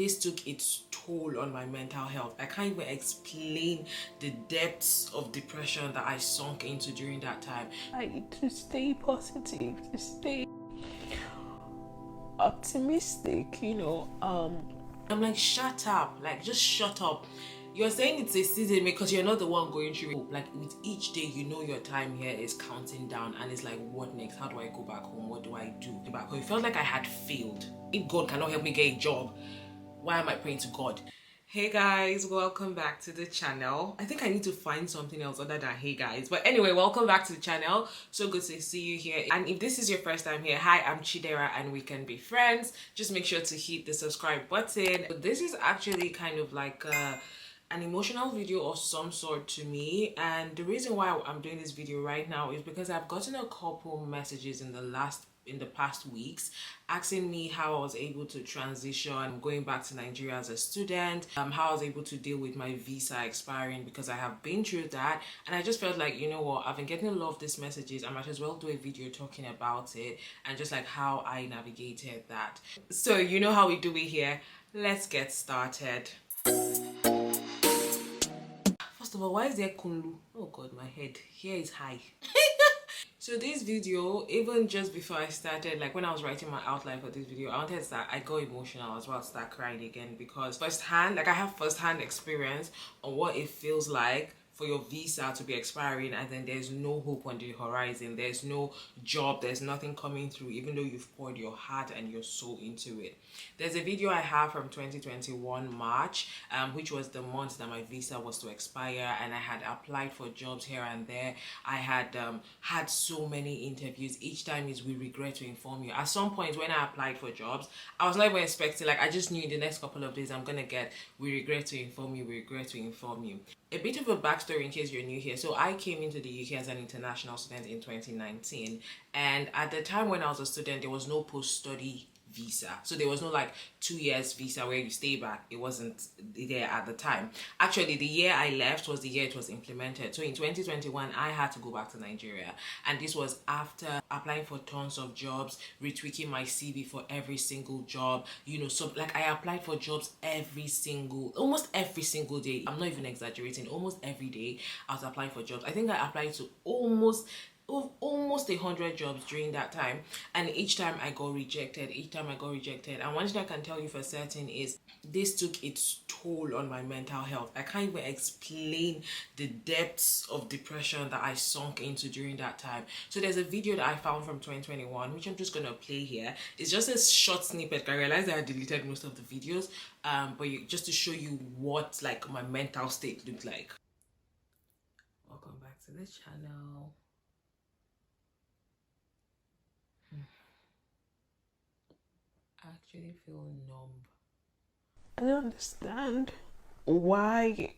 this took its toll on my mental health. I can't even explain the depths of depression that I sunk into during that time. To stay positive, to stay optimistic, I'm like, shut up, like just shut up. You're saying it's a season because you're not the one going through it. Like with each day, you know your time here is counting down, and it's like, what next? How do I go back home? What do I do back home? It felt like I had failed. If God cannot help me get a job, why am I praying to God? Hey guys, welcome back to the channel. I think I need to find something else other than hey guys, but anyway, welcome back to the channel. So good to see you here. And if this is your first time here, hi, I'm Chidera and we can be friends. Just make sure to hit the subscribe button. This is actually kind of like an emotional video of some sort to me, and the reason why I'm doing this video right now is because I've gotten a couple messages in the past weeks asking me how I was able to transition going back to Nigeria as a student, how I was able to deal with my visa expiring, because I have been through that. And I just felt like, you know what, I've been getting a lot of these messages, I might as well do a video talking about it and just like how I navigated that. So you know how we do it here. Let's get started. First of all, why is there kunlu? Oh god, my head here is high. So this video, even just before I started, like when I was writing my outline for this video, I wanted to start, I got emotional as well, start crying again, because I have first-hand experience on what it feels like for your visa to be expiring and then there's no hope on the horizon, there's no job, there's nothing coming through, even though you've poured your heart and your soul into it. There's a video I have from 2021 March, which was the month that my visa was to expire, and I had applied for jobs here and there. I had had so many interviews. Each time is "we regret to inform you." At some point when I applied for jobs, I was not even expecting, like I just knew in the next couple of days I'm gonna get "we regret to inform you, we regret to inform you." A bit of a backstory in case you're new here. So I came into the UK as an international student in 2019, and at the time when I was a student, there was no post-study visa, so there was no like 2 years visa where you stay back. It wasn't there at the time. Actually, the year I left was the year it was implemented. So in 2021 I had to go back to Nigeria, and this was after applying for tons of jobs, retweaking my CV for every single job, you know. So like I applied for jobs almost every single day. I'm not even exaggerating, almost every day I was applying for jobs. I think I applied to almost 100 jobs during that time, and each time I got rejected. And one thing I can tell you for certain is this took its toll on my mental health. I can't even explain the depths of depression that I sunk into during that time. So there's a video that I found from 2021 which I'm just gonna play here. It's just a short snippet. I realized that I deleted most of the videos, but just to show you what like my mental state looked like. Welcome back to the channel. I actually feel numb. I don't understand why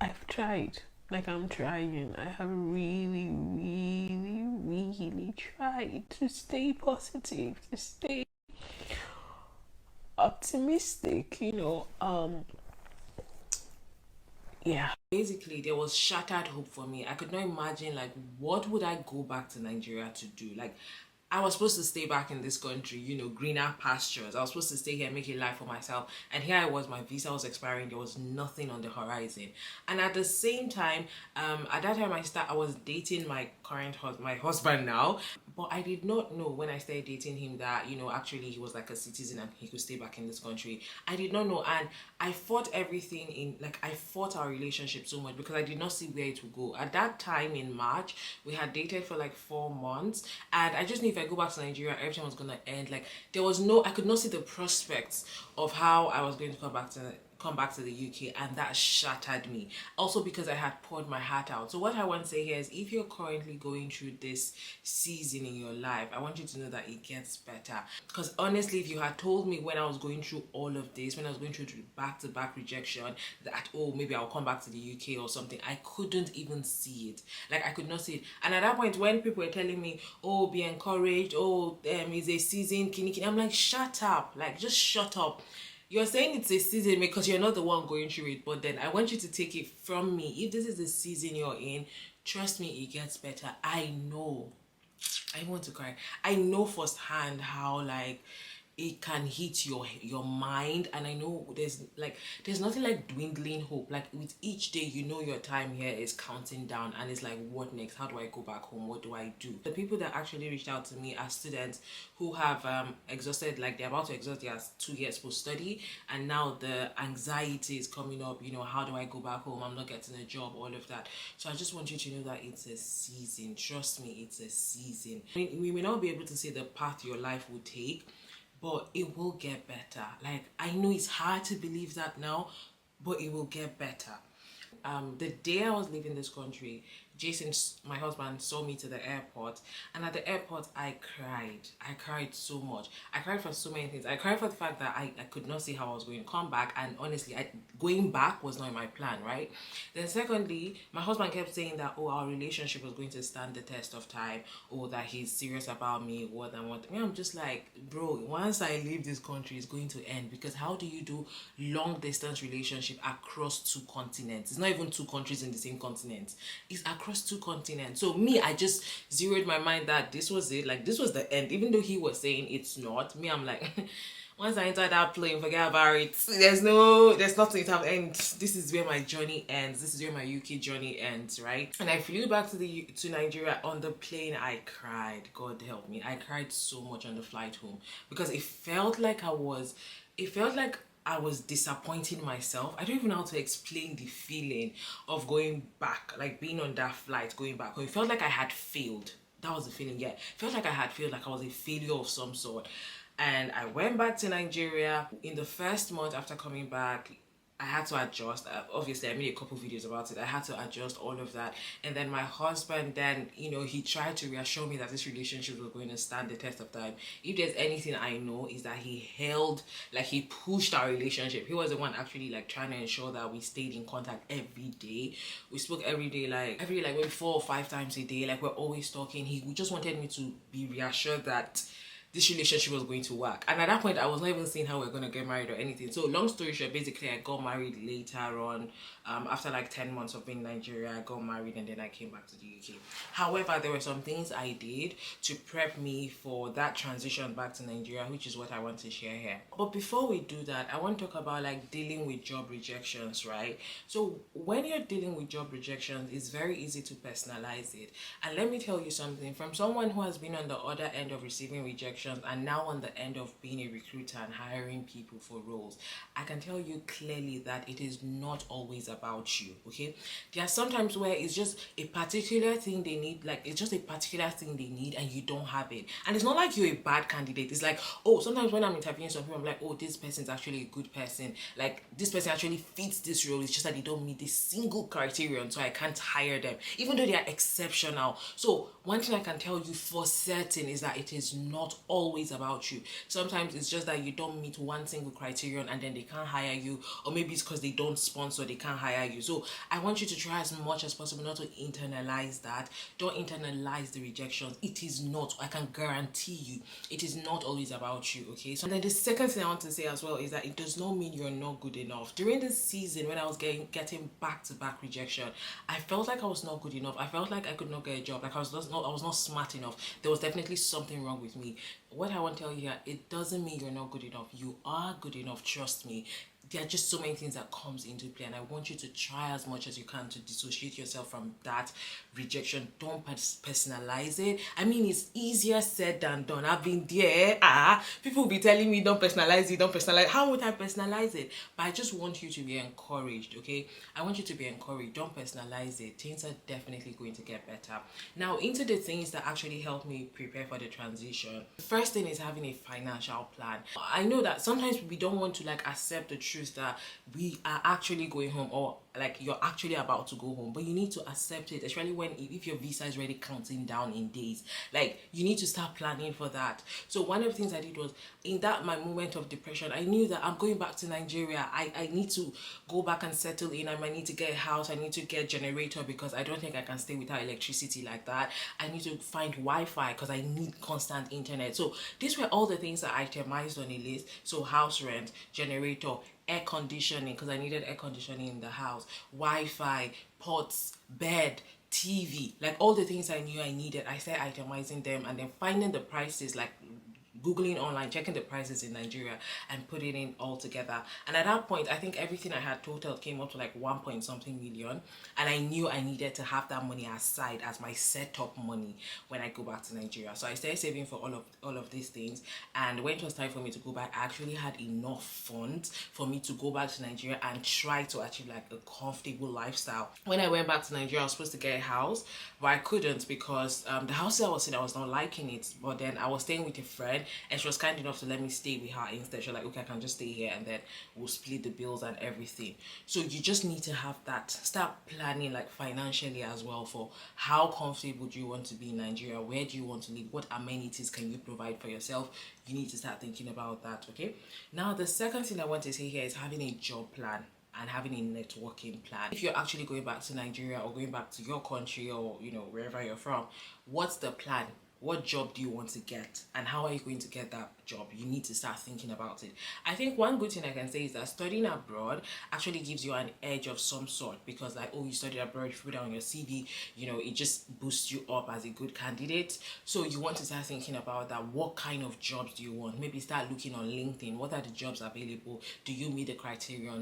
I've tried. Like I'm trying. I have really tried to stay positive, to stay optimistic, yeah. Basically, there was shattered hope for me. I could not imagine, like, what would I go back to Nigeria to do? Like, I was supposed to stay back in this country, you know, greener pastures. I was supposed to stay here, make a life for myself. And here I was, my visa was expiring. There was nothing on the horizon. And at the same time, at that time I was dating my husband now. But I did not know when I started dating him that, you know, actually he was like a citizen and he could stay back in this country. I did not know, and I fought I fought our relationship so much because I did not see where it would go. At that time in March, we had dated for like 4 months, and I just knew if I go back to Nigeria, everything was gonna end. Like I could not see the prospects of how I was going to come back to the UK, and that shattered me. Also because I had poured my heart out. So what I want to say here is, if you're currently going through this season in your life, I want you to know that it gets better. Because honestly, if you had told me when I was going through all of this, when I was going through back-to-back rejection, that oh, maybe I'll come back to the UK or something, I couldn't even see it. Like I could not see it. And at that point when people were telling me, oh, be encouraged, oh, it's a season, kini, I'm like, shut up, like just shut up. You're saying it's a season because you're not the one going through it, but then I want you to take it from me. If this is the season you're in, trust me, it gets better. I know. I want to cry. I know firsthand how like it can hit your mind, and I know there's nothing like dwindling hope. Like with each day, you know your time here is counting down, and it's like, what next? How do I go back home? What do I do? The people that actually reached out to me are students who have exhausted, like they're about to exhaust their 2 years post study, and now the anxiety is coming up. You know, how do I go back home? I'm not getting a job, all of that. So I just want you to know that it's a season. Trust me, it's a season. I mean, we may not be able to say the path your life will take, but it will get better. Like, I know it's hard to believe that now, but it will get better. The day I was leaving this country, Jason, my husband, saw me to the airport, and at the airport I cried. I cried so much. I cried for so many things. I cried for the fact that I could not see how I was going to come back, and honestly, going back was not in my plan, right? Then secondly, my husband kept saying that, oh, our relationship was going to stand the test of time, or that he's serious about me, what and what. I'm just like, bro, once I leave this country, it's going to end, because how do you do long distance relationship across 2 continents? It's not even 2 countries in the same continent. It's across 2 continents. So me, I just zeroed my mind that this was it. Like, this was the end. Even though he was saying it's not, me, I'm like, once I enter that plane, forget about it. There's nothing to have end. This is where my journey ends. This is where my UK journey ends, right? And I flew back to Nigeria. On the plane, I cried. God help me. I cried so much on the flight home, because it felt like I was disappointing myself. I don't even know how to explain the feeling of going back, like being on that flight, going back. It felt like I had failed. That was the feeling, yeah. It felt like I had failed, like I was a failure of some sort. And I went back to Nigeria. In the first month after coming back, I had to adjust. Obviously, I made a couple videos about it. I had to adjust all of that. And then my husband, then, you know, he tried to reassure me that this relationship was going to stand the test of time. If there's anything I know, is that he pushed our relationship. He was the one actually like trying to ensure that we stayed in contact every day. We spoke every day, like maybe 4 or 5 times a day. Like, we're always talking. He just wanted me to be reassured that this relationship was going to work. And at that point, I was not even seeing how we're going to get married or anything. So long story short, basically I got married later on. After like 10 months of being in Nigeria, I got married, and then I came back to the UK. However, there were some things I did to prep me for that transition back to Nigeria, which is what I want to share here. But before we do that, I want to talk about like dealing with job rejections, right? So when you're dealing with job rejections, it's very easy to personalize it. And let me tell you something, from someone who has been on the other end of receiving rejections and now on the end of being a recruiter and hiring people for roles, I can tell you clearly that it is not always about you, okay? There are sometimes where it's just a particular thing they need, like it's just a particular thing they need and you don't have it. And it's not like you're a bad candidate. It's like, oh, sometimes when I'm interviewing some people, I'm like, oh, this person's actually a good person. Like, this person actually fits this role. It's just that they don't meet this single criterion, so I can't hire them, even though they are exceptional. So one thing I can tell you for certain is that it is not always about you. Sometimes it's just that you don't meet one single criterion and then they can't hire you, or maybe it's because they don't sponsor, they can't hire you. So I want you to try as much as possible not to internalize that. Don't internalize the rejections. It is not, I can guarantee you, it is not always about you, okay? So, and then the second thing I want to say as well is that it does not mean you're not good enough. During this season, when I was getting back-to-back rejection, I felt like I was not good enough. I felt like I could not get a job. Like I was not smart enough. There was definitely something wrong with me. What I want to tell you here, it doesn't mean you're not good enough. You are good enough, trust me. There are just so many things that comes into play, and I want you to try as much as you can to dissociate yourself from that rejection. Don't personalize it. I mean, it's easier said than done. I've been there. People will be telling me don't personalize it, don't personalize it. How would I personalize it? But I just want you to be encouraged, okay? I want you to be encouraged. Don't personalize it. Things are definitely going to get better. Now, into the things that actually help me prepare for the transition. The first thing is having a financial plan. I know that sometimes we don't want to like accept the truth that we are actually going home, or like you're actually about to go home, but you need to accept it, especially if your visa is already counting down in days. Like, you need to start planning for that. So one of the things I did was, in that my moment of depression, I knew that I'm going back to Nigeria. I need to go back and settle in. I might need to get a house. I need to get a generator, because I don't think I can stay without electricity like that. I need to find Wi-Fi because I need constant internet. So these were all the things that I itemized on a list. So house rent, generator, air conditioning, because I needed air conditioning in the house, Wi-Fi, pots, bed, TV, like all the things I knew I needed. I started itemizing them and then finding the prices, like googling online, checking the prices in Nigeria and putting in all together. And at that point, I think everything I had total came up to like 1 point something million, and I knew I needed to have that money aside as my setup money when I go back to Nigeria. So I started saving for all of these things, and when it was time for me to go back, I actually had enough funds for me to go back to Nigeria and try to achieve like a comfortable lifestyle. When I went back to Nigeria, I was supposed to get a house, but I couldn't because the house I was in, I was not liking it. But then I was staying with a friend, and she was kind enough to let me stay with her instead. She was like, okay, I can just stay here and then we'll split the bills and everything. So you just need to have that, start planning like financially as well for how comfortable do you want to be in Nigeria, where do you want to live, what amenities can you provide for yourself. You need to start thinking about that. Okay, now the second thing I want to say here is having a job plan and having a networking plan. If you're actually going back to Nigeria or going back to your country, or wherever you're from, what's the plan? What job do you want to get, and how are you going to get that job? You need to start thinking about it. I think one good thing I can say is that studying abroad actually gives you an edge of some sort, because like, oh, you studied abroad, you put it on your CV, it just boosts you up as a good candidate. So you want to start thinking about that. What kind of jobs do you want? Maybe start looking on LinkedIn. What are the jobs available? Do you meet the criteria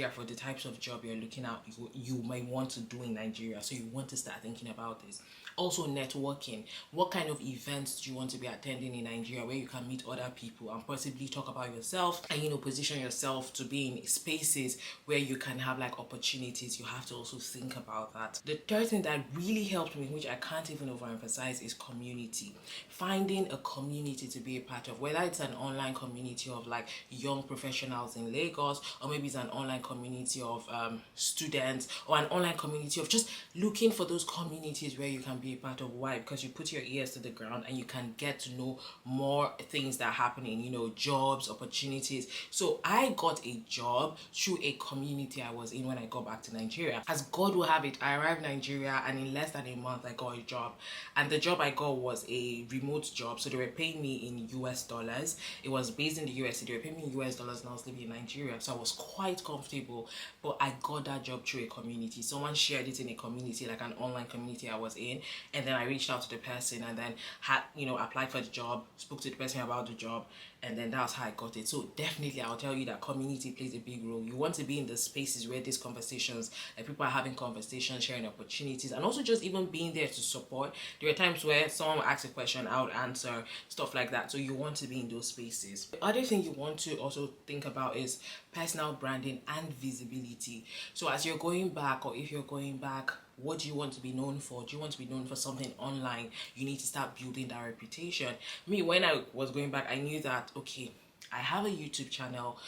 for the types of job you're looking at, you might want to do in Nigeria? So you want to start thinking about this. Also, networking. What kind of events do you want to be attending in Nigeria where you can meet other people and possibly talk about yourself and position yourself to be in spaces where you can have like opportunities? You have to also think about that. The third thing that really helped me, which I can't even overemphasize, is community. Finding a community to be a part of, whether it's an online community of like young professionals in Lagos, or maybe it's an online community of students, or an online community of just looking for those communities where you can be a part of. Why? Because you put your ears to the ground and you can get to know more things that are happening, jobs, opportunities. So I got a job through a community I was in when I got back to Nigeria. As God will have it, I arrived in Nigeria and in less than a month I got a job, and the job I got was a remote job. So they were paying me in US dollars. It was based in the US, so they were paying me in US dollars, and I was living in Nigeria, so I was quite comfortable. But I got that job through a community. Someone shared it in a community, like an online community I was in, and then I reached out to the person and then had applied for the job, spoke to the person about the job, and then that's how I got it. So definitely I'll tell you that community plays a big role. You want to be in the spaces where these conversations, like people are having conversations, sharing opportunities, and also just even being there to support. There are times where someone will ask a question, I would answer, stuff like that. So you want to be in those spaces. The other thing you want to also think about is personal branding and visibility. So as you're going back, or if you're going back, what do you want to be known for? Do you want to be known for something online? You need to start building that reputation. Me, when I was going back, I knew that, okay, I have a YouTube channel.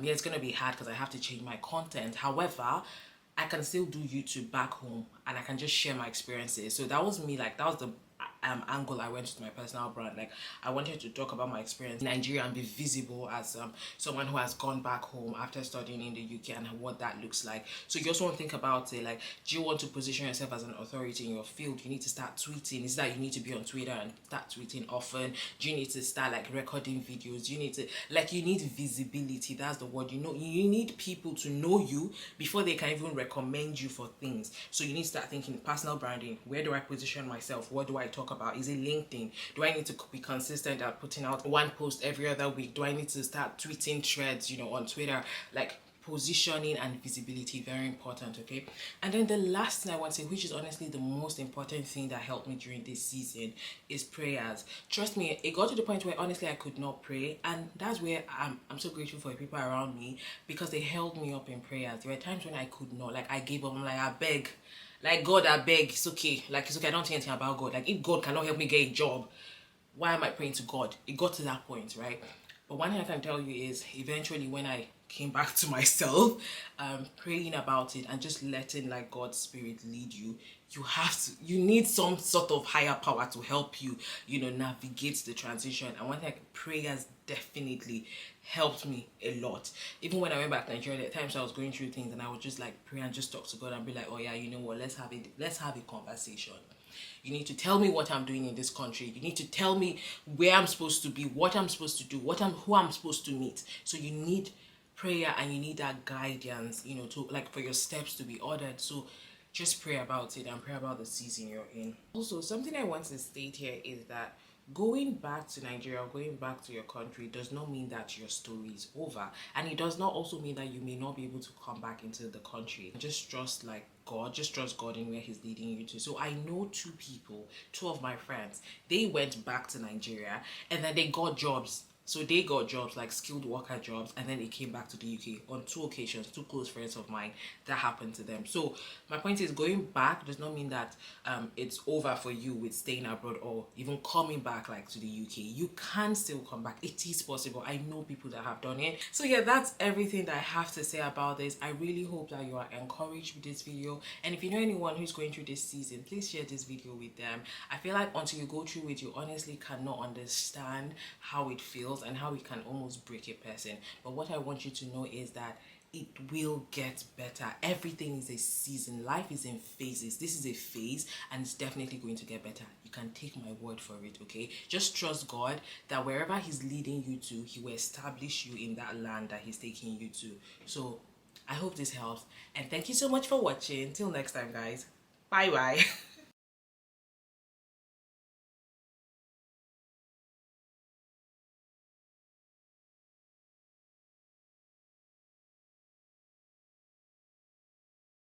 Yeah, it's going to be hard because I have to change my content. However, I can still do YouTube back home and I can just share my experiences. So that was me, like that was the angle I went with my personal brand. Like I wanted to talk about my experience in Nigeria and be visible as someone who has gone back home after studying in the UK and what that looks like. So you also want to think about it, like, do you want to position yourself as an authority in your field? You need to start tweeting. Is that you need to be on Twitter and start tweeting often? Do you need to start like recording videos? You need to you need visibility. That's the word. You need people to know you before they can even recommend you for things. So you need to start thinking personal branding. Where do I position myself? What do I talk about? Is it LinkedIn? Do I need to be consistent at putting out one post every other week? Do I need to start tweeting threads, on Twitter? Like, positioning and visibility, very important. Okay, and then the last thing I want to say, which is honestly the most important thing that helped me during this season, is prayers. Trust me, it got to the point where honestly I could not pray, and that's where I'm so grateful for the people around me, because they held me up in prayers. There were times when I could not, like I gave up. I'm like, I beg, like, God, I beg, it's okay, like it's okay, I don't think anything about God. Like, if God cannot help me get a job, why am I praying to God? It got to that point, right? But one thing I can tell you is, eventually when I came back to myself, praying about it and just letting like God's spirit lead you, you need some sort of higher power to help you, navigate the transition. And one thing, prayers definitely helped me a lot. Even when I went back to Nigeria, at times I was going through things and I would just like pray and just talk to God and be like, oh yeah, you know what, let's have a conversation. You need to tell me what I'm doing in this country. You need to tell me where I'm supposed to be, what I'm supposed to do, who I'm supposed to meet. So you need prayer and you need that guidance, to like for your steps to be ordered. So just pray about it and pray about the season you're in. Also, something I want to state here is that going back to Nigeria, going back to your country does not mean that your story is over, and it does not also mean that you may not be able to come back into the country. Just trust just trust God in where he's leading you to. So I know two of my friends, they went back to Nigeria and then they got jobs. So they got jobs, like skilled worker jobs, and then they came back to the UK on 2 occasions. Two close friends of mine, that happened to them. So my point is, going back does not mean that it's over for you with staying abroad or even coming back like to the UK. You can still come back. It is possible. I know people that have done it. So yeah, that's everything that I have to say about this. I really hope that you are encouraged with this video. And if you know anyone who's going through this season, please share this video with them. I feel like until you go through it, you honestly cannot understand how it feels and how it can almost break a person. But what I want you to know is that it will get better. Everything is a season. Life is in phases. This is a phase and it's definitely going to get better. You can take my word for it, okay? Just trust God that wherever he's leading you to, he will establish you in that land that he's taking you to. So I hope this helps, and thank you so much for watching. Till next time, guys. Bye bye.